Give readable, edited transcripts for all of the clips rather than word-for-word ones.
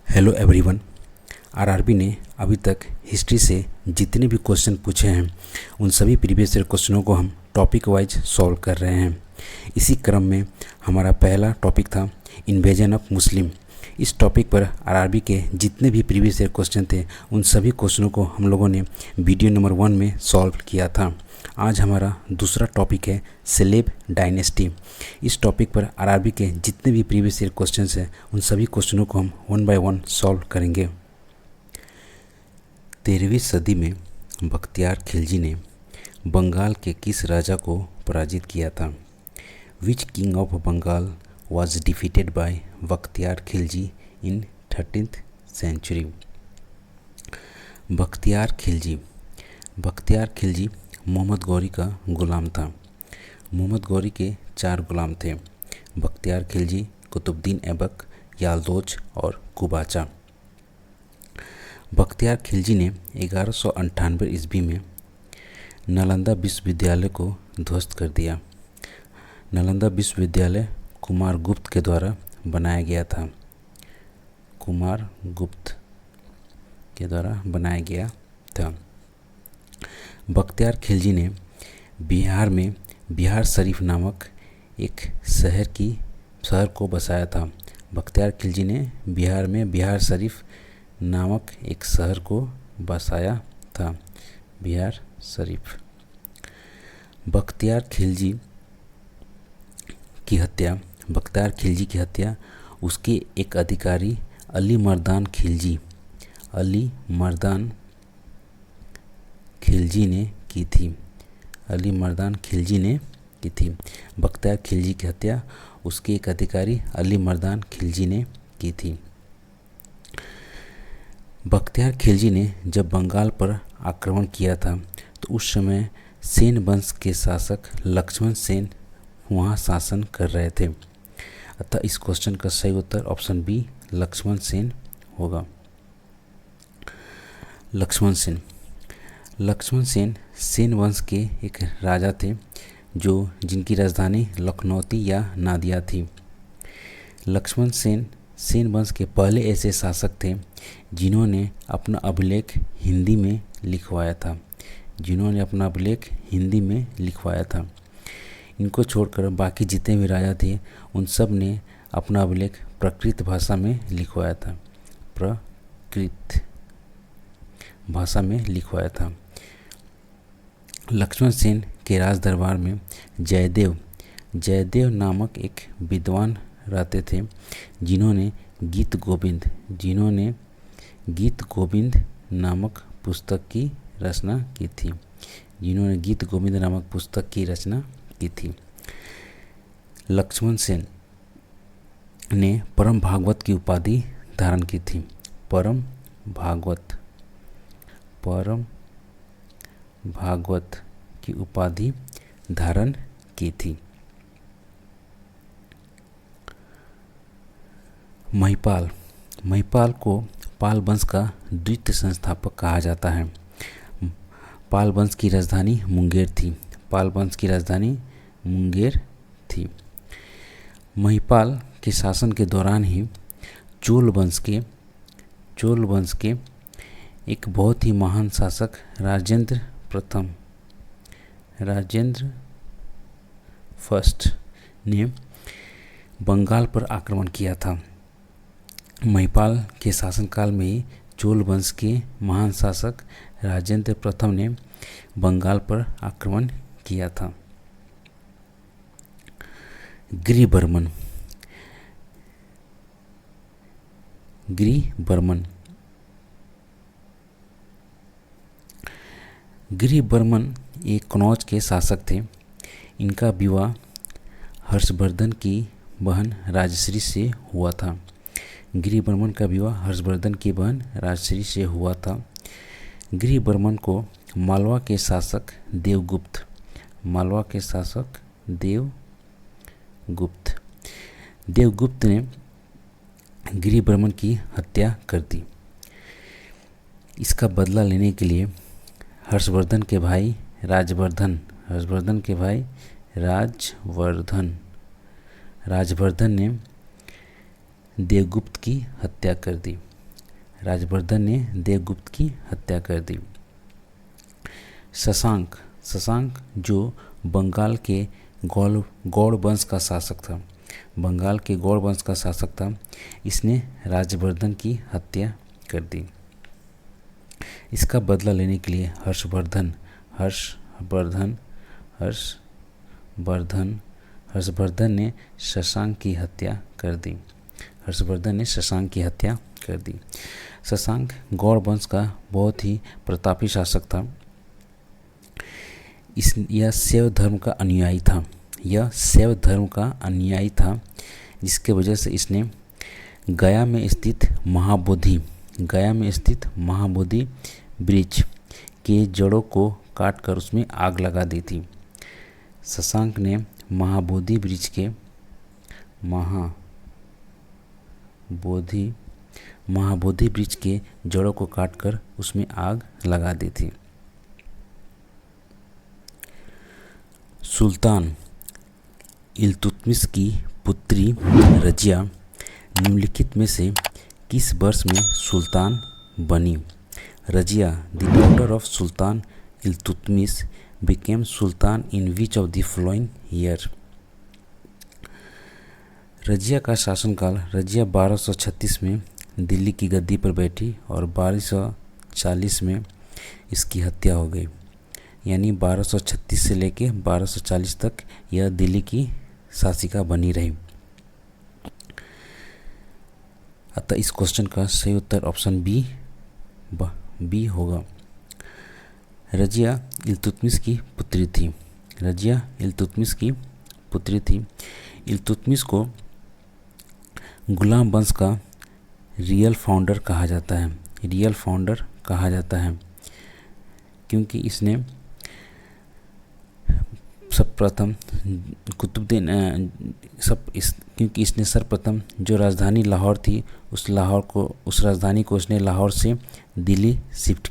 Hello everyone. RRB ने अभी तक हिस्ट्री से जितने भी क्वेश्चन पूछे हैं उन सभी प्रीवियस ईयर क्वेश्चनों को हम टॉपिक वाइज सॉल्व कर रहे हैं। इसी क्रम में हमारा पहला टॉपिक था इन्वेजन ऑफ मुस्लिम। इस टॉपिक पर आरआरबी के जितने भी प्रीवियस ईयर क्वेश्चन थे उन सभी क्वेश्चनों को हम लोगों ने वीडियो नंबर 1 में सॉल्व किया था। आज हमारा दूसरा टॉपिक है सेलेब डायनेस्टी। इस टॉपिक पर आरआरबी के जितने भी प्रीवियस ईयर क्वेश्चंस हैं उन सभी क्वेश्चनों को हम 1 बाय 1 सॉल्व करेंगे। 13वीं सदी में बख्तियार खिलजी ने बंगाल के किस राजा को पराजित किया था? Which king of Bengal was defeated by Bakhtiyar Khilji in 13th century? Bakhtiyar Khilji Mohammad Ghori का गुलाम था। मोहम्मद गौरी के 4 गुलाम थे, बख्तियार खिलजी, कुतुबुद्दीन ऐबक, यालदोज और कुबाचा। बख्तियार खिलजी ने 1198 ईस्वी में नालंदा विश्वविद्यालय को ध्वस्त कर दिया। नालंदा विश्वविद्यालय कुमार गुप्त के द्वारा बनाया गया था। बख्तियार खिलजी ने बिहार में बिहार शरीफ नामक एक शहर को बसाया था। बख्तियार खिलजी ने बिहार में बिहार शरीफ नामक एक शहर को बसाया था। बिहार शरीफ। बख्तियार खिलजी की हत्या उसके एक अधिकारी अली मर्दान खिलजी ने की थी। बख्तियार खिलजी की हत्या उसके एक अधिकारी अली मर्दान खिलजी ने की थी। बख्तियार खिलजी ने जब बंगाल पर आक्रमण किया था तो उस समय सेन वंश के शासक लक्ष्मण सेन वहाँ शासन कर रहे थे। अतः इस क्वेश्चन का सही उत्तर ऑप्शन बी लक्ष्मण सेन होगा। लक्ष्मण सेन सेन वंश के एक राजा थे जिनकी राजधानी लखनौती या नादिया थी। लक्ष्मण सेन वंश के पहले ऐसे शासक थे जिन्होंने अपना अभिलेख हिंदी में लिखवाया था। इनको छोड़कर बाकी जितने भी राजा थे उन सब ने अपना अभिलेख प्राकृत भाषा में लिखवाया था। लक्ष्मण सेन के राज दरबार में जयदेव नामक एक विद्वान रहते थे जिन्होंने गीत गोविंद नामक पुस्तक की रचना की थी। लक्ष्मण सेन ने परम भागवत की उपाधि धारण की थी। परम भागवत की उपाधि धारण की थी। महिपाल को पाल वंश का द्वितीय संस्थापक कहा जाता है। पाल वंश की राजधानी मुंगेर थी। महिपाल के शासन के दौरान ही चोल वंश के एक बहुत ही महान शासक राजेंद्र फर्स्ट ने बंगाल पर आक्रमण किया था। महिपाल के शासनकाल में ही चोल वंश के महान शासक राजेंद्र प्रथम ने बंगाल पर आक्रमण किया था। गिरिबर्मन एक कनौज के शासक थे। इनका विवाह हर्षवर्धन की बहन राजश्री से हुआ था। गिरिबर्मन का विवाह हर्षवर्धन की बहन राजश्री से हुआ था। गिरिबर्मन को मालवा के शासक देवगुप्त ने गिरिबर्मन की हत्या कर दी। इसका बदला लेने के लिए हर्षवर्धन के भाई राजवर्धन ने देवगुप्त की हत्या कर दी। राजवर्धन ने देवगुप्त की हत्या कर दी। शशांक शशांक जो बंगाल के गौड़ वंश का शासक था, बंगाल के गौड़ वंश का शासक था, इसने राजवर्धन की हत्या कर दी। इसका बदला लेने के लिए हर्षवर्धन ने शशांक की हत्या कर दी। शशांक गौड़ वंश का बहुत ही प्रतापी शासक था। यह शैव धर्म का अनुयायी था, जिसके वजह से इसने गया में स्थित महाबोधि वृक्ष के जड़ों को काटकर उसमें आग लगा दी थी। शशांक ने महाबोधि वृक्ष के जड़ों को काटकर उसमें आग लगा दी थी। सुल्तान इल्तुतमिश की पुत्री रजिया निम्नलिखित में से किस वर्ष में सुल्तान बनी? Razia, the daughter of sultan Iltutmish, became Sultan in which of the following year? Razia का शासनकाल, रजिया 1236 में दिल्ली की गद्दी पर बैठी और 1240 में इसकी हत्या हो गई। यानी 1236 से लेके 1240 तक यह दिल्ली की शासिका बनी रही। अतः इस क्वेश्चन का सही उत्तर ऑप्शन बी होगा। रजिया इल्तुतमिश की पुत्री थी। इल्तुतमिश को गुलाम वंश का रियल फाउंडर कहा जाता है, क्योंकि इसने सर्वप्रथम जो राजधानी लाहौर थी उस राजधानी को उसने लाहौर से दिल्ली शिफ्ट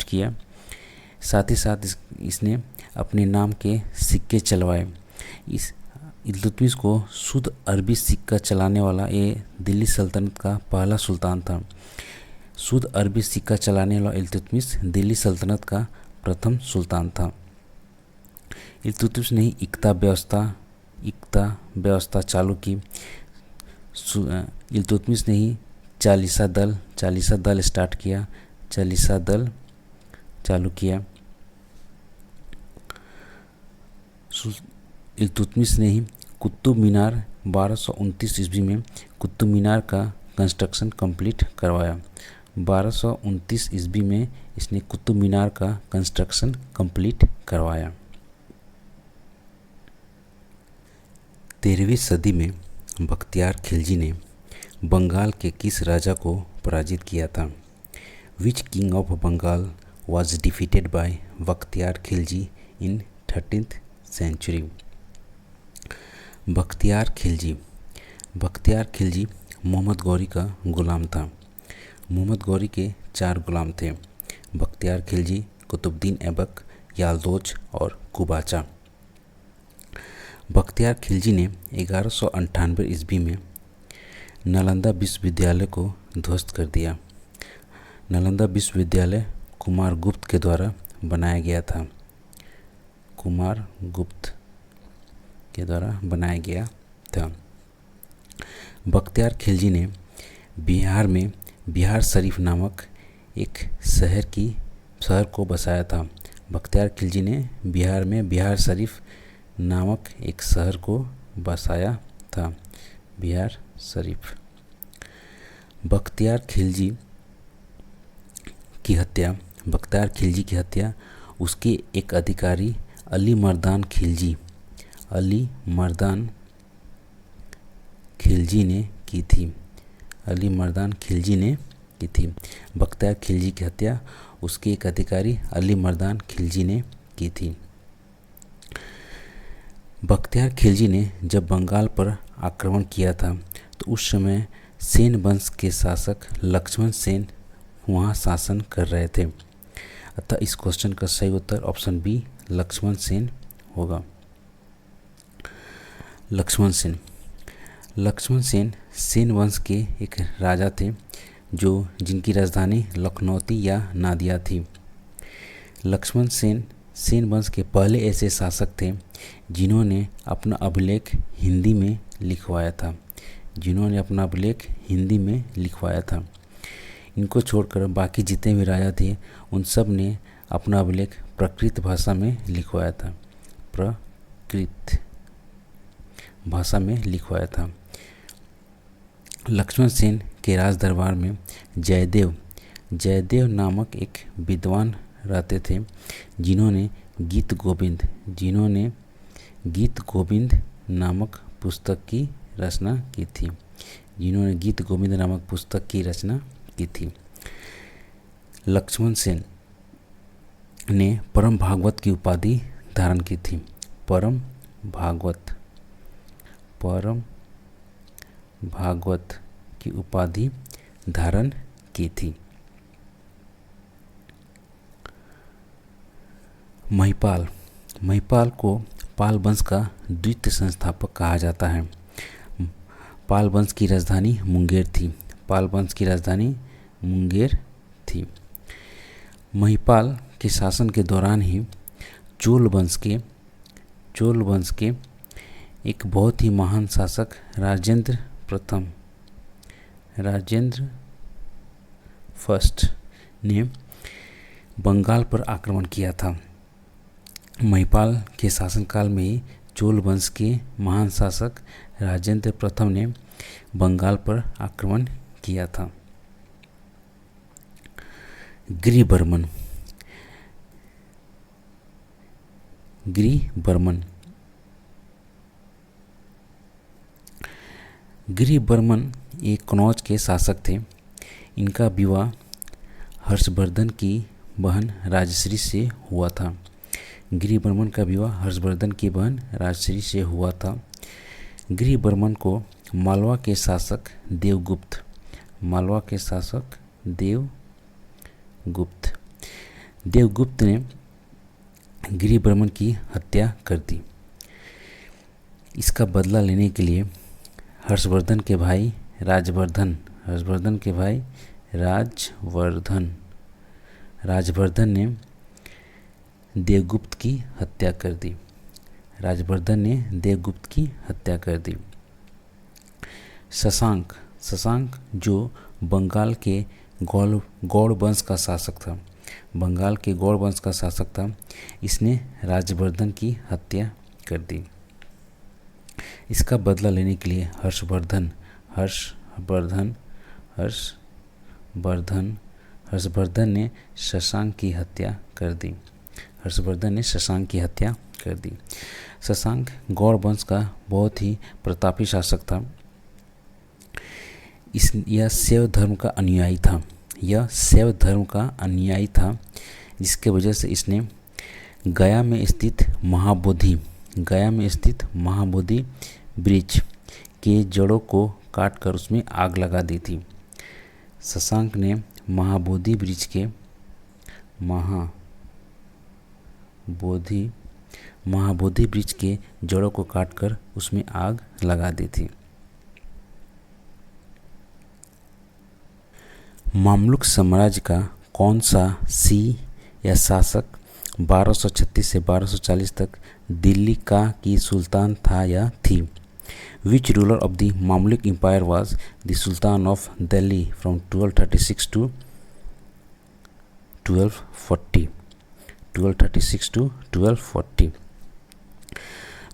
किया। साथ ही साथ इसने अपने नाम के सिक्के चलवाए। इस इल्तुतमिश को शुद्ध अरबी सिक्का चलाने वाला ये दिल्ली सल्तनत का पहला सुल्तान था। शुद्ध अरबी सिक्का चलाने वाला इल्तुतमिश दिल्ली सल्तनत का प्रथम सुल्तान था। इल्तुतमिश ने इक्ता व्यवस्था चालू की। इल्तुतमिश ने ही चालीसा दल चालू किया। इल्तुतमिश ने ही कुतुब मीनार 1229 ईस्वी में कुतुब मीनार का कंस्ट्रक्शन कंप्लीट करवाया। 1229 ईस्वी में इसने कुतुब मीनार का कंस्ट्रक्शन कंप्लीट करवाया। 13वीं सदी में बख्तियार खिलजी ने बंगाल के किस राजा को पराजित किया था? Which king of Bengal was defeated by Bakhtiyar Khilji in 13th century? Bakhtiyar Khilji Mohammad Ghori का गुलाम था। मोहम्मद गौरी के 4 गुलाम थे: बख्तियार खिलजी, कुतुबुद्दीन ऐबक, यालदोज और कुबाचा। बख्तियार खिलजी ने 1198 ईस्वी में नालंदा विश्वविद्यालय को ध्वस्त कर दिया। नालंदा विश्वविद्यालय कुमारगुप्त के द्वारा बनाया गया था। बख्तियार खिलजी ने बिहार में बिहार शरीफ नामक एक शहर को बसाया था। बख्तियार खिलजी ने बिहार में बिहार शरीफ नामक एक शहर को बसाया था। बिहार शरीफ। बख्तियार खिलजी की हत्या उसके एक अधिकारी अली मर्दान खिलजी ने की थी। बख्तियार खिलजी की हत्या उसके एक अधिकारी अली मर्दान खिलजी ने की थी। बख्तियार खिलजी ने जब बंगाल पर आक्रमण किया था तो उस समय सेन वंश के शासक लक्ष्मण सेन वहाँ शासन कर रहे थे। अतः इस क्वेश्चन का सही उत्तर ऑप्शन बी लक्ष्मण सेन होगा। लक्ष्मण लक्ष्मण सेन सेन वंश के एक राजा थे जो जिनकी राजधानी लखनौती या नादिया थी। लक्ष्मण सेन सेन वंश के पहले ऐसे शासक थे जिन्होंने अपना अभिलेख हिंदी में लिखवाया था। इनको छोड़कर बाकी जितने भी राजा थे उन सब ने अपना अभिलेख प्राकृत भाषा में लिखवाया था। लक्ष्मण सेन के राज दरबार में जयदेव नामक एक विद्वान रहते थे जिन्होंने गीत गोविंद नामक पुस्तक की रचना की थी। लक्ष्मण सेन ने परम भागवत की उपाधि धारण की थी। महिपाल को पाल वंश का द्वितीय संस्थापक कहा जाता है। पाल वंश की राजधानी मुंगेर थी। महिपाल के शासन के दौरान ही चोल वंश के एक बहुत ही महान शासक राजेंद्र फर्स्ट ने बंगाल पर आक्रमण किया था। महिपाल के शासनकाल में ही चोल वंश के महान शासक राजेंद्र प्रथम ने बंगाल पर आक्रमण किया था। गिरिबर्मन एक कनौज के शासक थे। इनका विवाह हर्षवर्धन की बहन राजश्री से हुआ था। गिरिबर्मन को मालवा के शासक देवगुप्त ने गिरिबर्मन की हत्या कर दी। इसका बदला लेने के लिए हर्षवर्धन के भाई राजवर्धन ने देवगुप्त की हत्या कर दी। शशांक जो बंगाल के गौड़ वंश का शासक था, इसने राजवर्धन की हत्या कर दी। इसका बदला लेने के लिए हर्षवर्धन ने शशांक की हत्या कर दी। शशांक गौड़ वंश का बहुत ही प्रतापी शासक था। यह शैव धर्म का अनुयायी था, जिसके वजह से इसने गया में स्थित महाबोधि वृक्ष के जड़ों को काटकर उसमें आग लगा दी थी। शशांक ने महाबोधि वृक्ष के जड़ों को काटकर उसमें आग लगा दी थी। मामलुक साम्राज्य का कौन सा या शासक 1236 से 1240 तक दिल्ली की सुल्तान था या थी? Which ruler of the Mamluk Empire was the Sultan of Delhi from 1236 to 1240?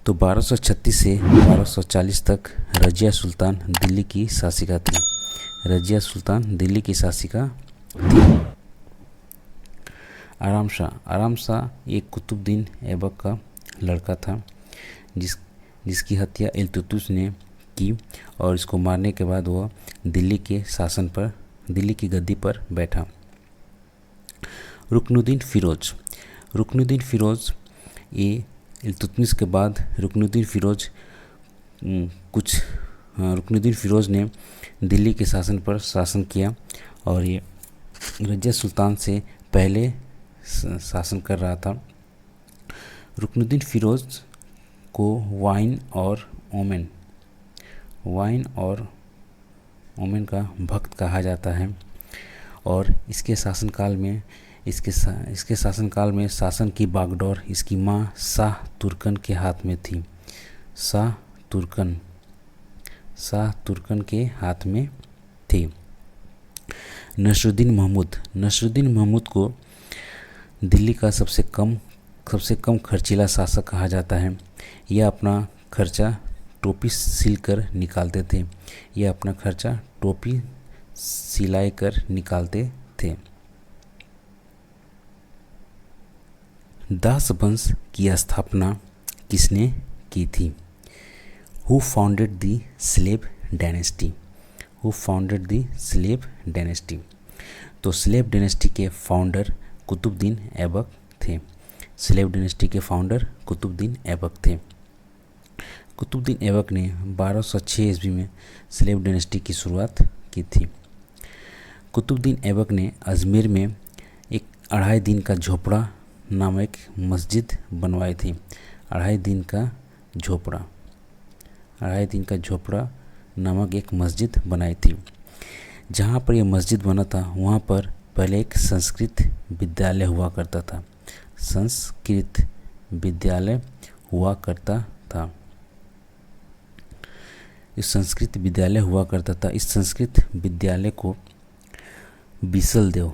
तो 1236 से 1240 तक रजिया सुल्तान दिल्ली की शासिका थी। आराम शाह एक कुतुबुद्दीन ऐबक का लड़का था, जिसकी हत्या इल्तुतमिश ने की और इसको मारने के बाद वह दिल्ली की गद्दी पर बैठा। रुकनुद्दीन फिरोज ये इल्तुतमिश के बाद रुकनुद्दीन फिरोज ने दिल्ली के शासन किया और ये रजिया सुल्तान से पहले शासन कर रहा था। रुकनुद्दीन फिरोज को वाइन वाइन और ओमेन का भक्त कहा जाता है। और इसके शासनकाल में शासन की बागडोर इसकी माँ शाह तुर्कन के हाथ में थी। शाह तुर्कन के हाथ में थी। नसरुद्दीन महमूद को दिल्ली का सबसे कम खर्चीला शासक कहा जाता है। यह अपना खर्चा टोपी सिलकर निकालते थे। दास वंश की स्थापना किसने की थी? Who founded the slave dynasty? तो स्लेव डायनेस्टी के फाउंडर कुतुबुद्दीन ऐबक थे। कुतुबुद्दीन ऐबक ने 1206 ईस्वी में स्लेव डायनेस्टी की शुरुआत की थी। कुतुबुद्दीन ऐबक ने अजमेर में एक 2.5 दिन का झोपड़ा नामक एक मस्जिद बनवाई थी। 2.5 दिन का झोपड़ा नामक एक मस्जिद बनाई थी। जहाँ पर यह मस्जिद बना था वहाँ पर पहले एक संस्कृत विद्यालय हुआ करता था। इस संस्कृत विद्यालय को बिसलदेव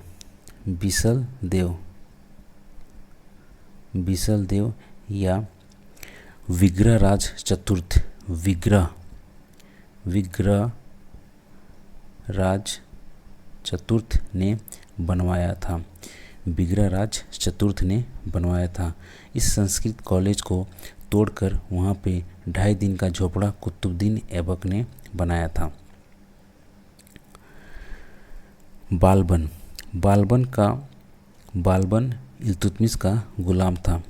या विग्रहराज चतुर्थ ने बनवाया था। इस संस्कृत कॉलेज को तोड़कर वहाँ पे 2.5 दिन का झोपड़ा कुतुबुद्दीन ऐबक ने बनाया था। बालबन इल्तुतमिश का गुलाम था।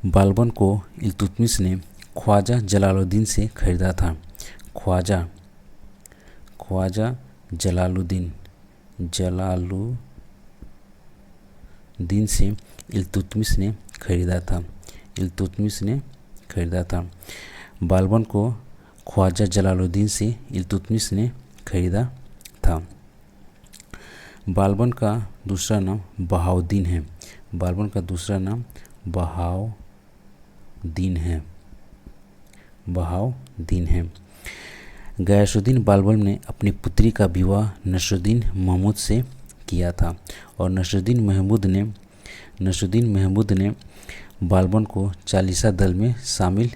बालबन को इल्तुतमिश ने ख्वाजा जलालुद्दीन से खरीदा था। ख्वाजा जलालुद्दीन से इल्तुतमिश ने खरीदा था। बालबन को ख्वाजा जलालुद्दीन से इल्तुतमिश ने खरीदा था। बालबन का दूसरा नाम बहाउद्दीन है। गयासुद्दीन बालबन ने अपनी पुत्री का विवाह नसरुद्दीन महमूद से किया था और नसरुद्दीन महमूद ने बालबन को चालीसा दल में शामिल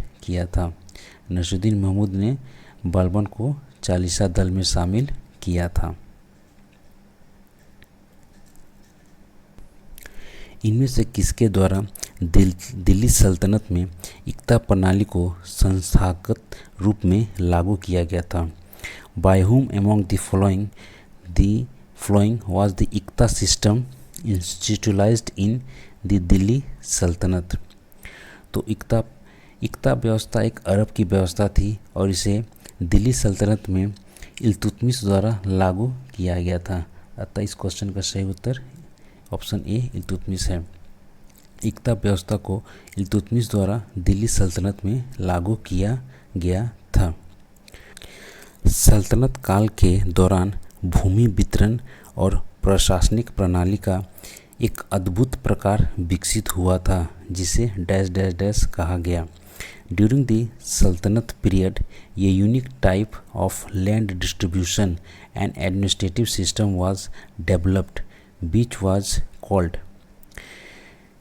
किया था। इनमें से किसके द्वारा दिल्ली सल्तनत में इक्ता प्रणाली को संस्थागत रूप में लागू किया गया था? By whom among the following was the iqta system institutionalized in the Delhi Sultanat? तो इक्ता व्यवस्था एक अरब की व्यवस्था थी और इसे दिल्ली सल्तनत में इल्तुतमिश द्वारा लागू किया गया था। अतः इस क्वेश्चन का सही उत्तर ऑप्शन ए इल्तुतमिश है। इक्ता व्यवस्था को इल्तुतमिश द्वारा दिल्ली सल्तनत में लागू किया गया था। सल्तनत काल के दौरान भूमि वितरण और प्रशासनिक प्रणाली का एक अद्भुत प्रकार विकसित हुआ था जिसे डैश डैश डैश कहा गया। ड्यूरिंग द सल्तनत period a unique type of land distribution and administrative system was developed which was called।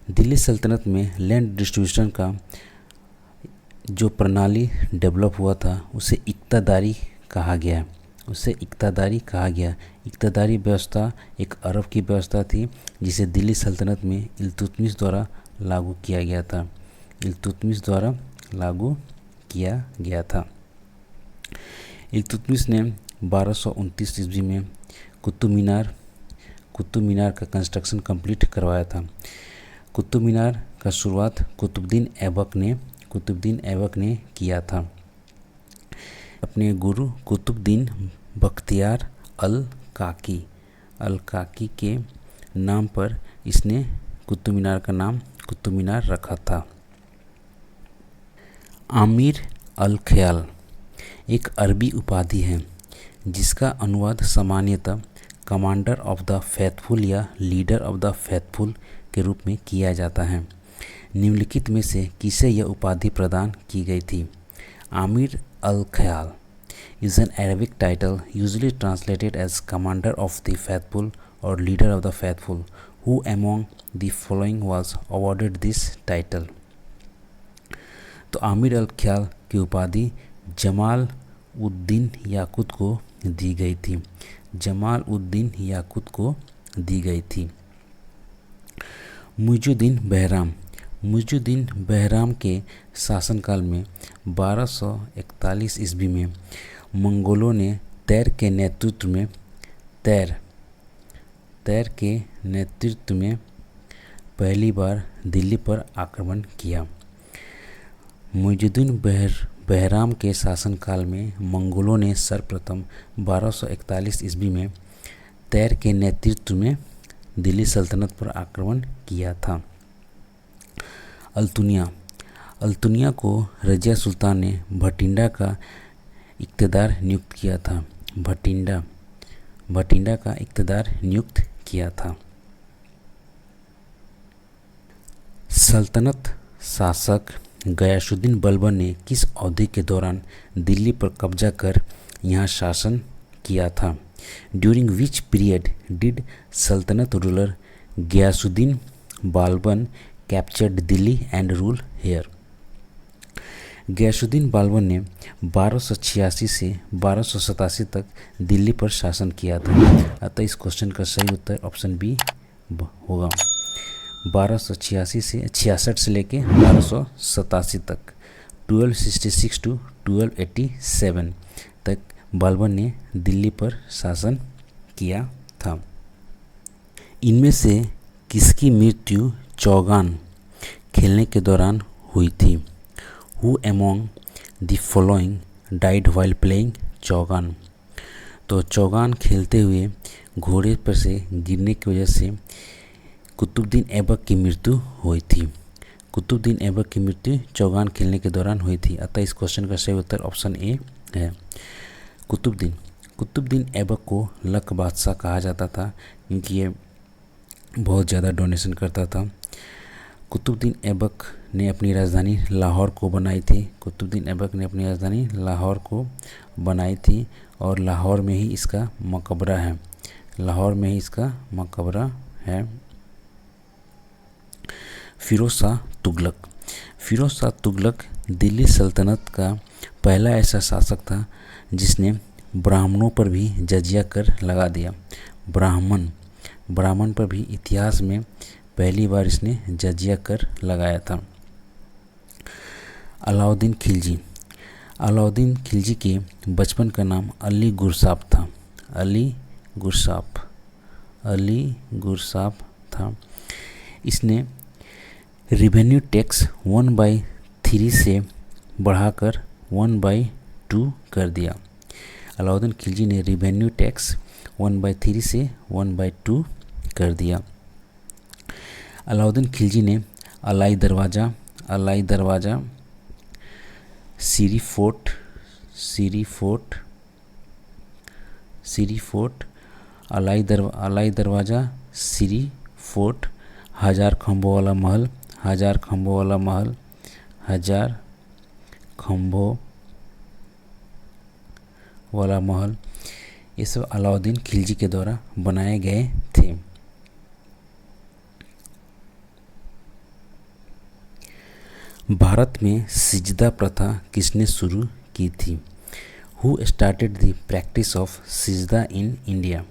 Delhi सल्तनत में लैंड डिस्ट्रीब्यूशन का जो प्रणाली डेवलप हुआ था उसे इक्तादारी कहा गया। इक्तादारी व्यवस्था एक अरब की व्यवस्था थी जिसे दिल्ली सल्तनत में इल्तुतमिश द्वारा लागू किया गया था। इल्तुतमिश ने 1229 ईस्वी में कुतुब मीनार का कंस्ट्रक्शन कंप्लीट करवाया था। कुतुब मीनार का शुरुआत कुतुबुद्दीन ऐबक ने किया था। अपने गुरु कुतुबुद्दीन बख्तियार अल काकी के नाम पर इसने कुतुब मीनार का नाम कुतुब मीनार रखा था। आमिर अल ख्याल एक अरबी उपाधि है जिसका अनुवाद सामान्यतः कमांडर ऑफ द फैथफुल या लीडर ऑफ द फैथफुल के रूप में किया जाता है। निम्नलिखित में से किसे यह उपाधि प्रदान की गई थी? आमिर अल ख्याल is an Arabic title usually translated as commander of the faithful or leader of the faithful. Who among the following was awarded this title? तो आमिर अल ख्याल की उपाधि जमाल उद्दीन याकूत को दी गई थी। जमाल उद्दीन याकूत को दी गई थी। मुइजुद्दीन बहराम मुइजुद्दीन बहराम के शासनकाल में 1241 ईस्वी में मंगोलों ने तैर के नेतृत्व में पहली बार दिल्ली पर आक्रमण किया। मुइजुद्दीन बहराम के शासनकाल में मंगोलों ने सर्वप्रथम 1241 ईस्वी में तैर के नेतृत्व में दिल्ली सल्तनत पर आक्रमण किया था। अल्तुनिया को रजिया सुल्तान ने भटिंडा का इक़्तिदार नियुक्त किया था। भटिंडा का इक़्तिदार नियुक्त किया था। सल्तनत शासक गयासुद्दीन बलबन ने किस अवधि के दौरान दिल्ली पर कब्जा कर यहाँ शासन किया था? During which period did Sultanat ruler Ghiyasuddin Balban captured Delhi and rule here? Ghiyasuddin Balban ने 1286 से 1287 तक दिल्ली पर शासन किया था। अतः इस क्वेश्चन का सही उत्तर ऑप्शन बी होगा। 1286 से 66 से लेके 1287 तक 1266 टू 1287 तक बाल्बन ने दिल्ली पर शासन किया था। इनमें से किसकी मृत्यु चौगान खेलने के दौरान हुई थी? Who among the following died while playing Chaugan? तो चौगान खेलते हुए घोड़े पर से गिरने की वजह से कुतुबुद्दीन ऐबक की मृत्यु हुई थी। कुतुबुद्दीन ऐबक की मृत्यु चौगान खेलने के दौरान हुई थी। अतः इस क्वेश्चन का सही उत्तर ऑप्शन ए है। कुतुबुद्दीन ऐबक को लक बादशाह कहा जाता था क्योंकि ये बहुत ज़्यादा डोनेशन करता था। कुतुबुद्दीन ऐबक ने अपनी राजधानी लाहौर को बनाई थी और लाहौर में ही इसका मकबरा है। फिरोज शाह तुगलक दिल्ली सल्तनत का पहला ऐसा शासक था जिसने ब्राह्मणों पर भी जजिया कर लगा दिया। ब्राह्मण पर भी इतिहास में पहली बार इसने जजिया कर लगाया था। अलाउद्दीन खिलजी के बचपन का नाम अली गुरसाप था। इसने रेवेन्यू टैक्स 1/3 से बढ़ाकर 1/2 कर दिया। अलाउद्दीन खिलजी ने रेवेन्यू टैक्स 1/3 से 1/2 कर दिया। अलाउद्दीन खिलजी ने अलाई दरवाज़ा, सीरी फोर्ट, अलाई दरवाज़ा, सीरी फोर्ट, हजार खम्भों वाला महल ये सब अलाउद्दीन खिलजी के द्वारा बनाए गए थे। भारत में सिजदा प्रथा किसने शुरू की थी? Who started the practice of sijda in India?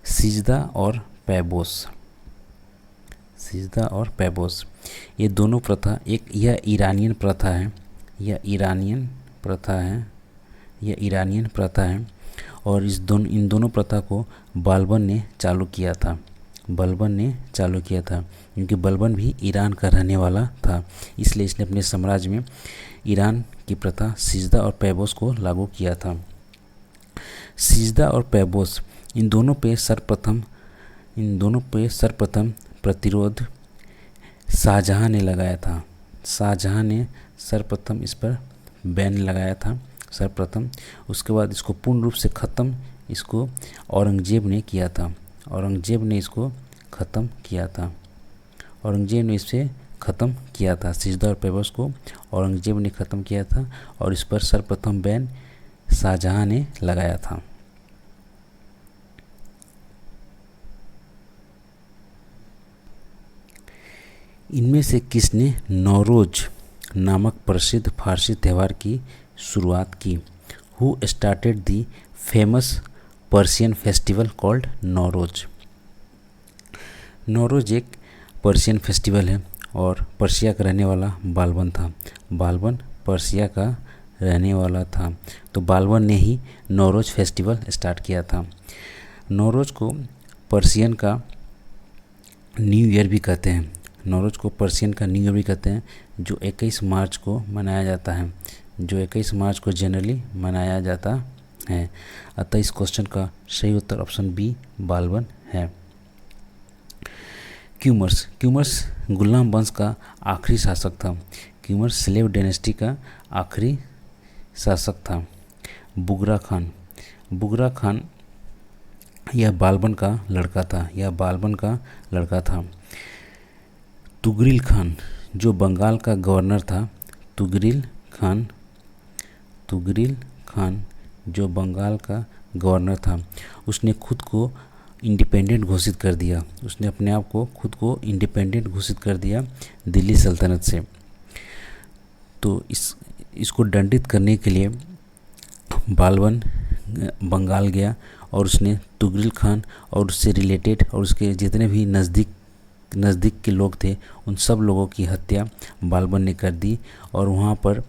सिजदा और पैबोस ये दोनों प्रथा यह ईरानियन प्रथा है और इन दोनों प्रथा को बाल्बन ने चालू किया था क्योंकि बाल्बन भी ईरान का रहने वाला था, इसलिए इसने अपने साम्राज्य में ईरान की प्रथा सिजदा और पैबोस को लागू किया था। सिजदा और पैबोस इन दोनों पे सर्वप्रथम प्रतिरोध शाहजहां ने लगाया था। शाहजहां ने सर्वप्रथम इस पर बैन लगाया था सर्वप्रथम। उसके बाद इसको पूर्ण रूप से ख़त्म इसको औरंगजेब ने किया था। औरंगजेब ने इसको ख़त्म किया था। औरंगजेब ने इसे ख़त्म किया था। सिजदा और पेबर्स को औरंगजेब ने ख़त्म किया था और इस पर सर्वप्रथम बैन शाहजहां ने लगाया था। इनमें से किसने नौरोज नामक प्रसिद्ध फारसी त्यौहार की शुरुआत की? Who started the famous Persian festival called Nowruz? Nowruz एक पर्शियन फेस्टिवल है और पर्शिया का रहने वाला बालबन था। बालबन पर्शिया का रहने वाला था, तो बालबन ने ही नौरोज फेस्टिवल स्टार्ट किया था। नौरोज को पर्शियन का न्यू ईयर भी कहते हैं। नौरोज को पर्शियन का न्यू ईयर भी कहते हैं, जो 21 मार्च को मनाया जाता है, जो 21 मार्च को जनरली मनाया जाता है। अतः इस क्वेश्चन का सही उत्तर ऑप्शन बी बालबन है। क्यूमर्स क्यूमर्स गुलाम वंश का आखिरी शासक था। क्यूमर्स स्लेव डायनेस्टी का आखिरी शासक था। बुगरा खान बुगरा खान यह बालबन का लड़का था। यह बालबन का लड़का था। तुगरिल खान जो बंगाल का गवर्नर था। तुगरिल खान जो बंगाल का गवर्नर था, उसने खुद को इंडिपेंडेंट घोषित कर दिया। उसने अपने आप को खुद को इंडिपेंडेंट घोषित कर दिया दिल्ली सल्तनत से। तो इसको दंडित करने के लिए बालबन बंगाल गया और उसने तुगरिल खान और उससे रिलेटेड और उसके जितने भी नज़दीक के लोग थे उन सब लोगों की हत्या बालबन ने कर दी और वहाँ पर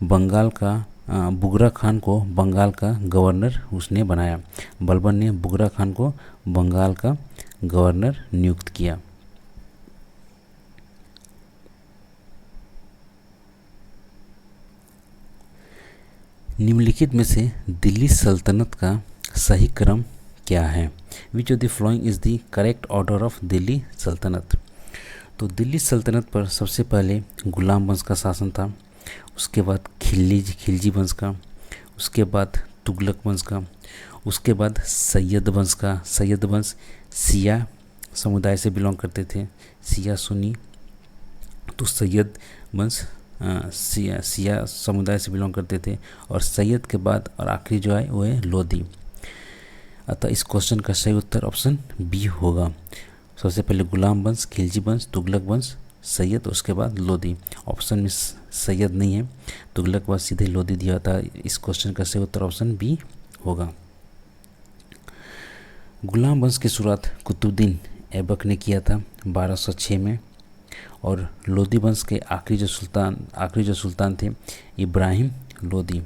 बंगाल का बुगरा खान को बंगाल का गवर्नर उसने बनाया। बालबन ने बुगरा खान को बंगाल का गवर्नर नियुक्त किया। निम्नलिखित में से दिल्ली सल्तनत का सही क्रम क्या है? Which of the following is the correct order of Delhi Sultanat? तो दिल्ली सल्तनत पर सबसे पहले गुलाम वंश का शासन था, उसके बाद खिलजी वंश का, उसके बाद तुगलक वंश का, उसके बाद सैयद वंश का। सैयद वंश शिया समुदाय से बिलोंग करते थे, शिया सुन्नी, तो सैयद वंश शिया समुदाय से बिलोंग करते थे। और सैयद के बाद और आखिरी जो है वो है लोधी। अतः इस क्वेश्चन का सही उत्तर ऑप्शन बी होगा। सबसे पहले गुलाम वंश, खिलजी वंश, तुगलक वंश, सैयद, उसके बाद लोधी। ऑप्शन में सैयद नहीं है, तुगलक वंश सीधे लोधी दिया था। इस क्वेश्चन का सही उत्तर ऑप्शन बी होगा। गुलाम वंश की शुरुआत कुतुबुद्दीन ऐबक ने किया था 1206 में और लोधी वंश के आखिरी जो सुल्तान थे इब्राहिम लोधी।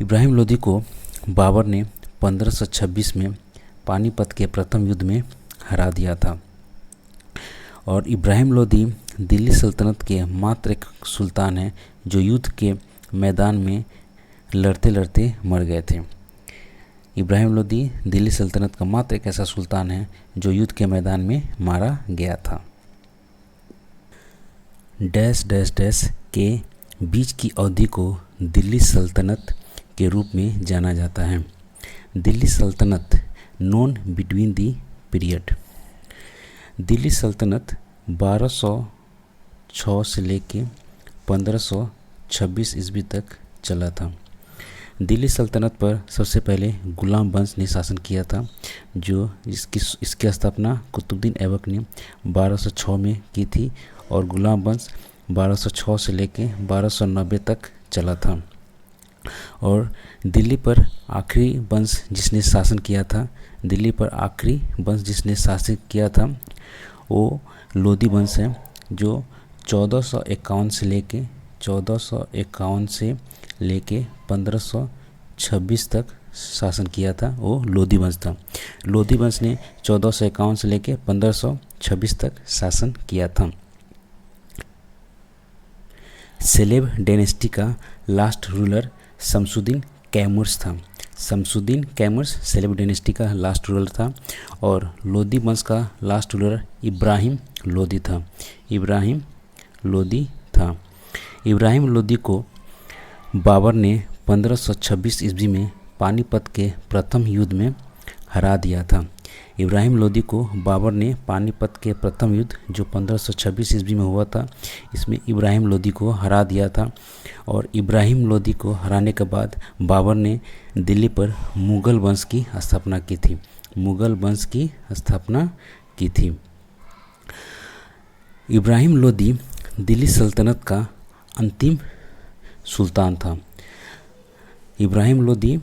इब्राहिम लोधी को बाबर ने 1526 में पानीपत के प्रथम युद्ध में हरा दिया था और इब्राहिम लोधी दिल्ली सल्तनत के मात्र एक सुल्तान हैं जो युद्ध के मैदान में लड़ते लड़ते मर गए थे। इब्राहिम लोधी दिल्ली सल्तनत का मात्र एक ऐसा सुल्तान है जो युद्ध के मैदान में मारा गया था। डैश डैश डैश के बीच की अवधि को दिल्ली सल्तनत के रूप में जाना जाता है। दिल्ली सल्तनत known between the period. Delhi सल्तनत 1206 से लेके 1526 ईस्वी तक चला था। दिल्ली सल्तनत पर सबसे पहले गुलाम वंश ने शासन किया था, जो इसकी स्थापना कुतुबुद्दीन ऐबक ने 1206 में की थी और गुलाम वंश 1206 से लेके 1290 तक चला था। और दिल्ली पर आखिरी वंश जिसने शासन किया था वो लोधी वंश है, जो 1451 से लेके 1526 तक शासन किया था। वो लोधी वंश था। लोधी वंश ने 1451 से लेके 1526 तक शासन किया था। सेलेब डायनेस्टी का लास्ट रूलर शमसुद्दीन कैमूर्स था। शमसुद्दीन कैमर्स सेलेब डायनेस्टी का लास्ट रूलर था और लोदी वंश का लास्ट रूलर इब्राहिम लोदी था। इब्राहिम लोदी था। इब्राहिम लोदी को बाबर ने 1526 ईस्वी में पानीपत के प्रथम युद्ध में हरा दिया था। इब्राहिम लोदी को बाबर ने पानीपत के प्रथम युद्ध जो 1526 ईस्वी में हुआ था, इसमें इब्राहिम लोदी को हरा दिया था। और इब्राहिम लोदी को हराने के बाद बाबर ने दिल्ली पर मुग़ल वंश की स्थापना की थी। मुग़ल वंश की स्थापना की थी। इब्राहिम लोदी दिल्ली सल्तनत का अंतिम सुल्तान था। इब्राहिम लोदी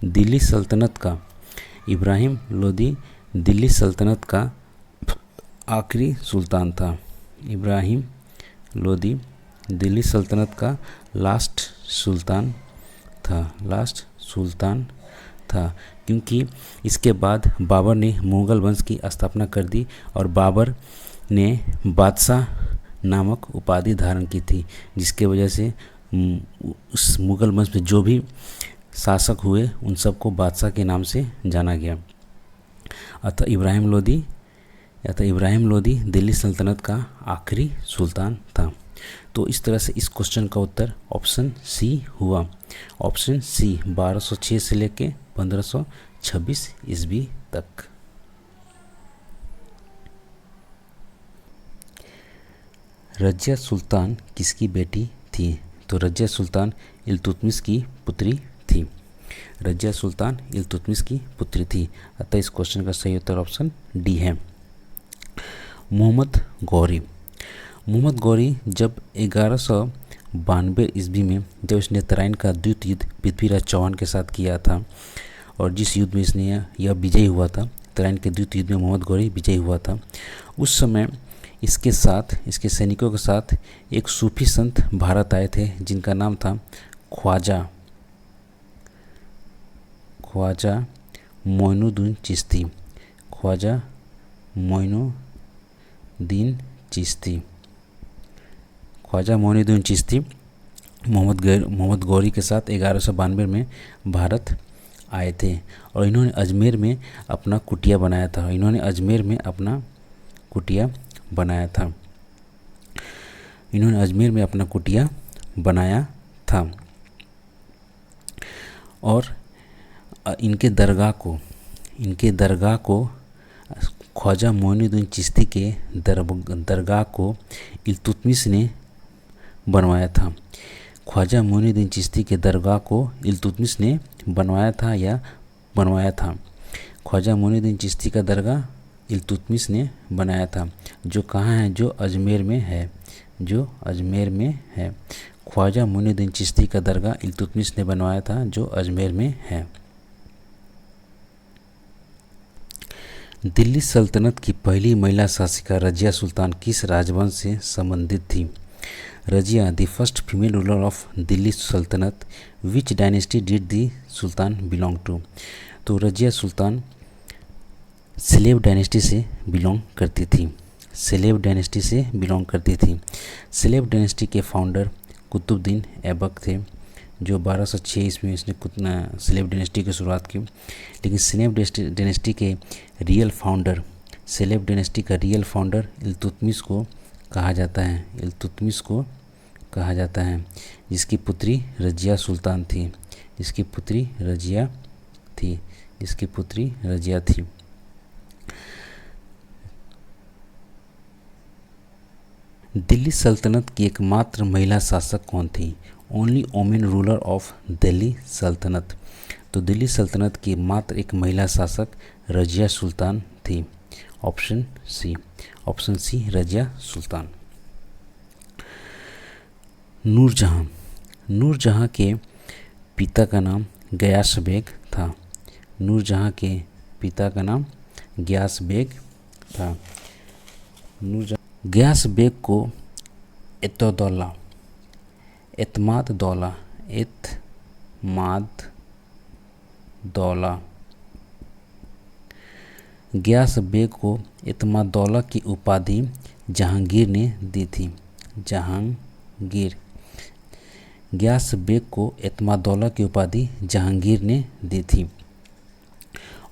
दिल्ली सल्तनत का आखिरी सुल्तान था। इब्राहिम लोदी दिल्ली सल्तनत का लास्ट सुल्तान था क्योंकि इसके बाद बाबर ने मुग़ल वंश की स्थापना कर दी और बाबर ने बादशाह नामक उपाधि धारण की थी, जिसके वजह से उस मुग़ल वंश में जो भी शासक हुए उन सबको बादशाह के नाम से जाना गया। अतः इब्राहिम लोदी दिल्ली सल्तनत का आखिरी सुल्तान था। तो इस तरह से इस क्वेश्चन का उत्तर ऑप्शन सी हुआ। ऑप्शन सी 1206 से लेके 1526 ईस्वी तक। रज़िया सुल्तान किसकी बेटी थी? तो रज़िया सुल्तान इल्तुतमिश की पुत्री थी। रज़िया सुल्तान इल्तुतमिश की पुत्री थी। अतः इस क्वेश्चन का सही उत्तर ऑप्शन डी है। मोहम्मद गौरी जब 1192 ईस्वी में जब इसने तराइन का द्वितीय युद्ध पृथ्वीराज चौहान के साथ किया था और जिस युद्ध में इसने यह विजयी हुआ था, तराइन के द्वितीय युद्ध में मोहम्मद गौरी विजयी हुआ था, उस समय इसके सैनिकों के साथ एक सूफी संत भारत आए थे जिनका नाम था ख्वाजा मोइनुद्दीन चिश्ती। ख्वाजा मोइनुद्दीन चिश्ती मोहम्मद गौरी के साथ 1192 में भारत आए थे और इन्होंने अजमेर में अपना कुटिया बनाया था। और इनके दरगाह को ख्वाजा मोइनुद्दीन चिश्ती के दरगाह को इल्तुतमिश ने बनवाया था। ख्वाजा मोइनुद्दीन चिश्ती के दरगाह को इल्तुतमिश ने बनवाया था। ख्वाजा मोइनुद्दीन चिश्ती का दरगाह इल्तुतमिश ने बनाया था, जो कहाँ है? जो अजमेर में है। ख्वाजा मोइनुद्दीन चिश्ती का दरगाह इल्तुतमिश ने बनवाया था, जो अजमेर में है। दिल्ली सल्तनत की पहली महिला शासिका रज़िया सुल्तान किस राजवंश से संबंधित थी? Razia the first female ruler of Delhi Sultanat, which dynasty did the sultan belong to? तो रज़िया सुल्तान सेलेब डायनेस्टी से बिलोंग करती थी। सेलेब डायनेस्टी के फाउंडर कुतुबुद्दीन ऐबक थे, जो 1206 ईस्वी में इसने सेलेब डायनेस्टी की शुरुआत की। लेकिन सेलेब डायनेस्टी के रियल फाउंडर इल्तुतमिश को कहा जाता है, जिसकी पुत्री रज़िया सुल्तान थी। जिसकी पुत्री रज़िया थी। दिल्ली सल्तनत की एकमात्र महिला शासक कौन थी? Only women ruler of Delhi Sultanat. तो दिल्ली सल्तनत की मात्र एक महिला शासक रज़िया सुल्तान थी। ऑप्शन सी रज़िया सुल्तान। नूरजहां के पिता का नाम गयास बेग था। गयास बेग को एतमाद दौला की उपाधि जहांगीर ने दी थी। ग्यास बेग को एतमादौला की उपाधि जहांगीर ने दी थी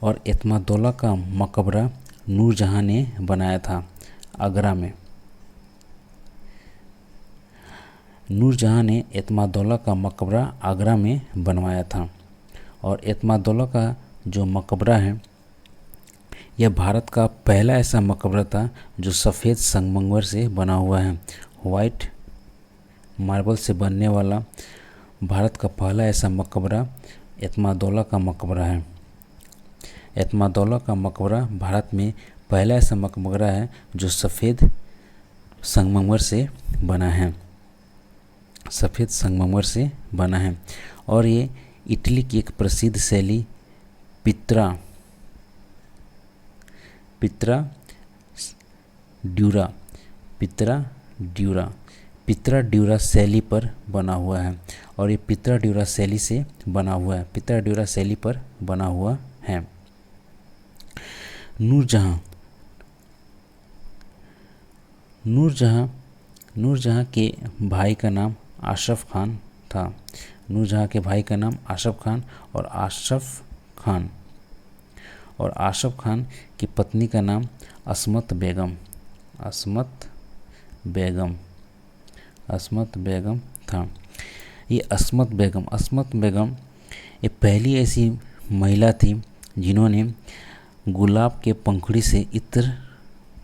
और एतमादौला का मकबरा नूरजहां ने बनाया था आगरा में। नूरजहां ने एतमादौला का मकबरा आगरा में बनवाया था और एतमादौला का जो मकबरा है यह भारत का पहला ऐसा मकबरा था जो सफ़ेद संगमरमर से बना हुआ है। वाइट मार्बल से बनने वाला भारत का पहला ऐसा मकबरा एतमादौला का मकबरा है। एतमादौला का मकबरा भारत में पहला ऐसा मकबरा है जो सफ़ेद संगमरमर से बना है, सफ़ेद संगमरमर से बना है। और ये इटली की एक प्रसिद्ध शैली पित्रा ड्यूरा शैली पर बना हुआ है और ये पित्रा ड्यूरा शैली से बना हुआ है, पित्रा ड्यूरा शैली पर बना हुआ है। नूरजहां के भाई का नाम अशरफ खान था। नूरजहां के भाई का नाम अशरफ खान और अशरफ खान की पत्नी का नाम अस्मत बेगम था। ये अस्मत बेगम ये पहली ऐसी महिला थी जिन्होंने गुलाब के पंखुड़ी से इत्र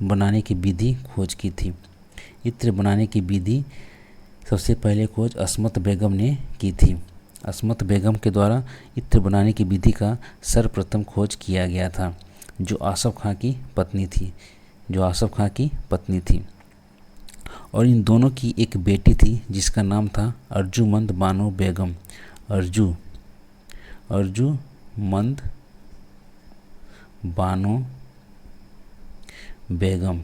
बनाने की विधि खोज की थी। इत्र बनाने की विधि सबसे पहले खोज अस्मत बेगम ने की थी। अस्मत बेगम के द्वारा इत्र बनाने की विधि का सर्वप्रथम खोज किया गया था, जो आसफ खां की पत्नी थी। और इन दोनों की एक बेटी थी जिसका नाम था अर्जुमंद बानो बेगम।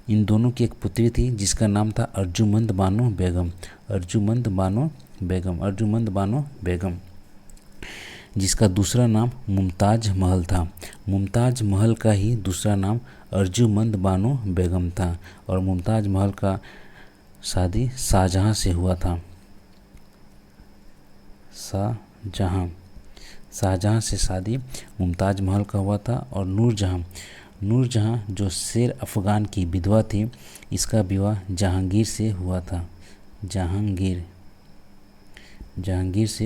इन दोनों की एक पुत्री थी जिसका नाम था अर्जुमंद बानो बेगम, जिसका दूसरा नाम मुमताज महल था। मुमताज महल का ही दूसरा नाम अर्जुमंद बानो बेगम था और मुमताज महल का शादी शाहजहां से हुआ था। शाहजहां से शादी मुमताज महल का हुआ था। और नूरजहां जो शेर अफगान की विधवा थी, इसका विवाह जहांगीर से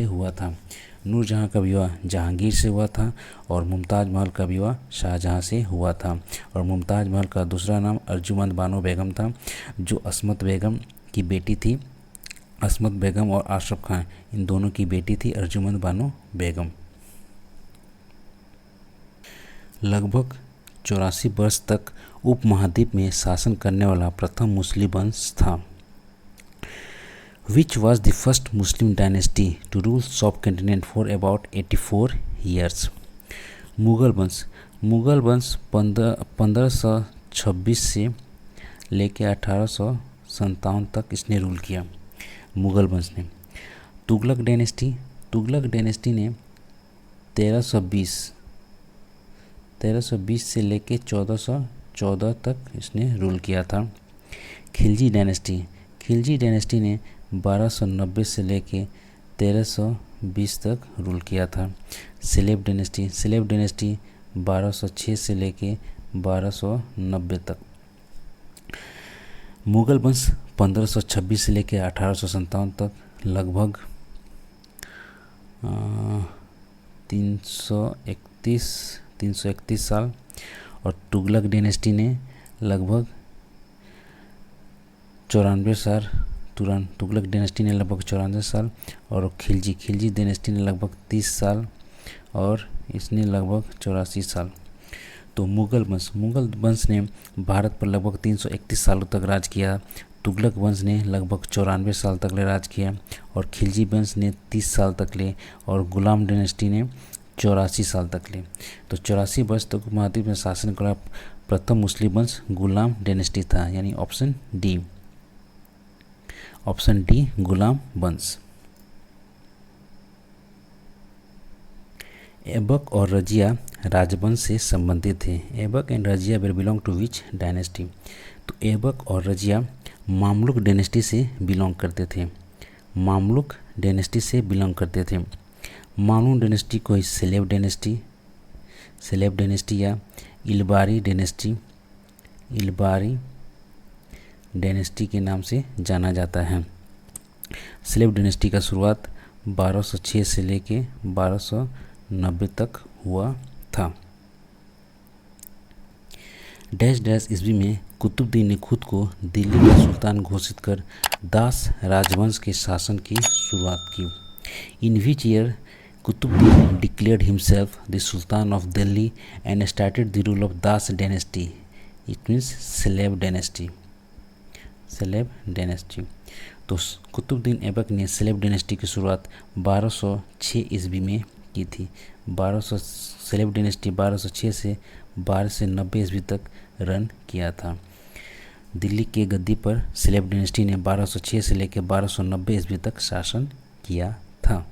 हुआ था। नूरजहां का विवाह जहांगीर से हुआ था और मुमताज महल का विवाह शाहजहां से हुआ था। और मुमताज महल का दूसरा नाम अर्जुमंद बानो बेगम था, जो अस्मत बेगम की बेटी थी। अस्मत बेगम और अशरफ खान इन दोनों की बेटी थी अर्जुमंद बानो बेगम। लगभग 84 वर्ष तक उपमहाद्वीप में शासन करने वाला प्रथम मुस्लिम वंश था। Which was the first Muslim dynasty to rule subcontinent for about 84 years? Mughal वंश 1526 से लेकर 1857 तक इसने रूल किया। मुगल वंश ने। तुगलक डायनेस्टी ने 1320 से लेकर 1414 तक इसने रूल किया था। खिलजी डायनेस्टी ने 1290 से लेके 1320 तक रूल किया था। सेलेब डायनेस्टी 1206 से लेके 1290 तक। मुगल वंश 1526 से लेके 1857 तक लगभग 331 साल। और तुगलक डायनेस्टी ने लगभग 94 साल। तुगलक डायनेस्टी ने लगभग 94 साल और खिलजी डायनेस्टी ने लगभग 30 साल और इसने लगभग 84 साल। तो मुगल वंश ने भारत पर लगभग 331 सालों तक राज किया। तुगलक वंश ने लगभग 94 साल तक ले राज किया और खिलजी वंश ने 30 साल तक ले और गुलाम डायनेस्टी ने 84 साल तक ले। तो 84 वर्ष तक उपमहाद्वीप में शासन करा प्रथम मुस्लिम वंश गुलाम डायनेस्टी था, यानी ऑप्शन डी गुलाम वंश। ऐबक और रजिया राजवंश से संबंधित थे। Aibak and Razia will belong to which dynasty? तो ऐबक और रजिया मामलुक डायनेस्टी से बिलोंग करते थे। मामलुक डायनेस्टी से बिलोंग करते थे। मामलुक डायनेस्टी को सेलेब डायनेस्टी या इलबारी डायनेस्टी के नाम से जाना जाता है। सेलेब डायनेस्टी का शुरुआत 1206 से लेके 1290 तक हुआ था। डैश ईस्वी में कुतुबुद्दीन ने खुद को दिल्ली का सुल्तान घोषित कर दास राजवंश के शासन की शुरुआत की। In which year Qutbuddin declared himself the sultan of Delhi and started the rule of Das dynasty, it means slave dynasty. तो कुतुबुद्दीन ऐबक ने सेलेब डायनेस्टी की शुरुआत 1206 ईस्वी में की थी। सेलेब डायनेस्टी 1206 से 1290 ईस्वी तक रन किया था। दिल्ली के गद्दी पर सेलेब डायनेस्टी ने 1206 से लेकर 1290 ईस्वी तक शासन किया था।